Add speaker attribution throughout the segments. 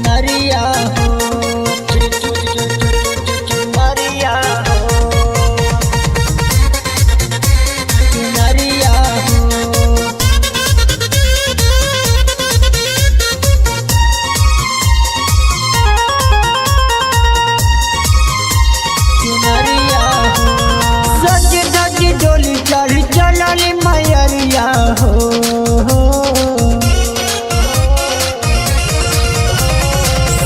Speaker 1: चुनरिया हो चुनरिया हो चुनरिया हो चुनरिया हो सज धज डोली चढ़ी चलली मैरिया हो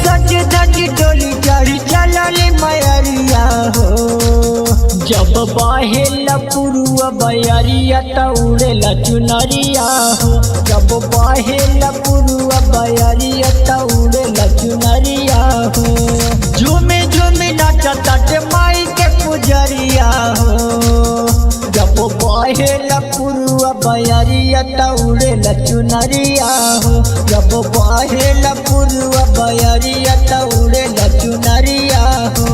Speaker 1: सज धज डोली चढ़ी चलली मैरिया हो जब बहेला पुरुआ बयरिया त उड़ेला चुनरिया हो जब बहेला पुरुआ बयरिया त उड़ेला चुनरिया हो झूमे झूमे नाचताटे माई के पुजरिया हो जब बहेला पुरुआ बयरिया त उड़ेला चुनरिया हो जब बहेला पुरुआ बयरिया त उड़ेला चुनरिया हो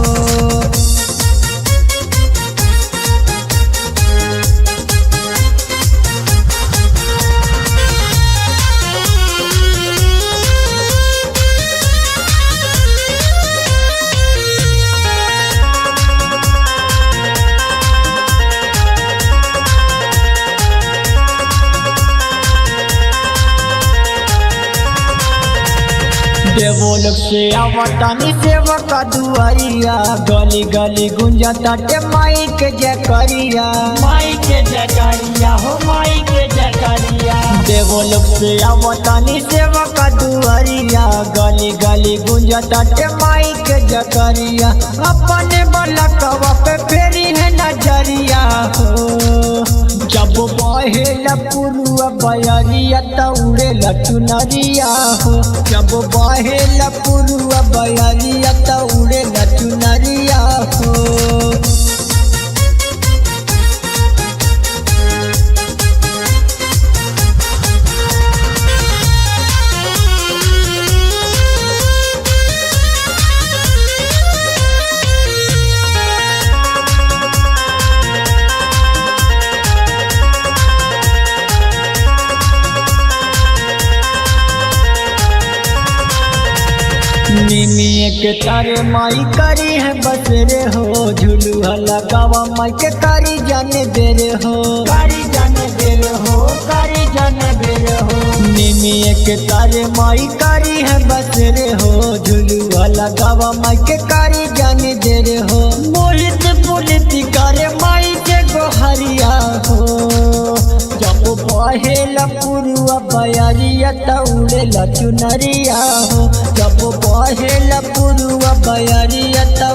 Speaker 1: देवोलोक से आवतानी सेवक दुआरिया गली गली गुंजा ताटे माई के जयकारिया हो माई के जयकारिया देवोलोक से आवतानी सेवक दुआरिया गली गली गुंजा ताटे माई के जयकारिया अपने बलकवा पे फेरी है नजरिया हो जब बहेला पुरुआ बयरिया त उड़ेला चुनरिया हो जब बहेला पुरुआ बयरिया त उड़ेला चुनरिया हो निमिये के तारे माई करी है बसरे हो झुलुआ लगावा माई के कारी जाने बेरे हो कारी जाने बेरे हो कारी जाने बेरे हो निमिये के तारे माई करी है बसरे हो झुलुआ लगावा माई के कारी जाने बेरे हो मोहित पुलिस करे माई के गोहरिया हो जब बहेला पुरुआ बयरिया त उड़ेला चुनरिया हो जब बहेला पुरुआ बयरिया त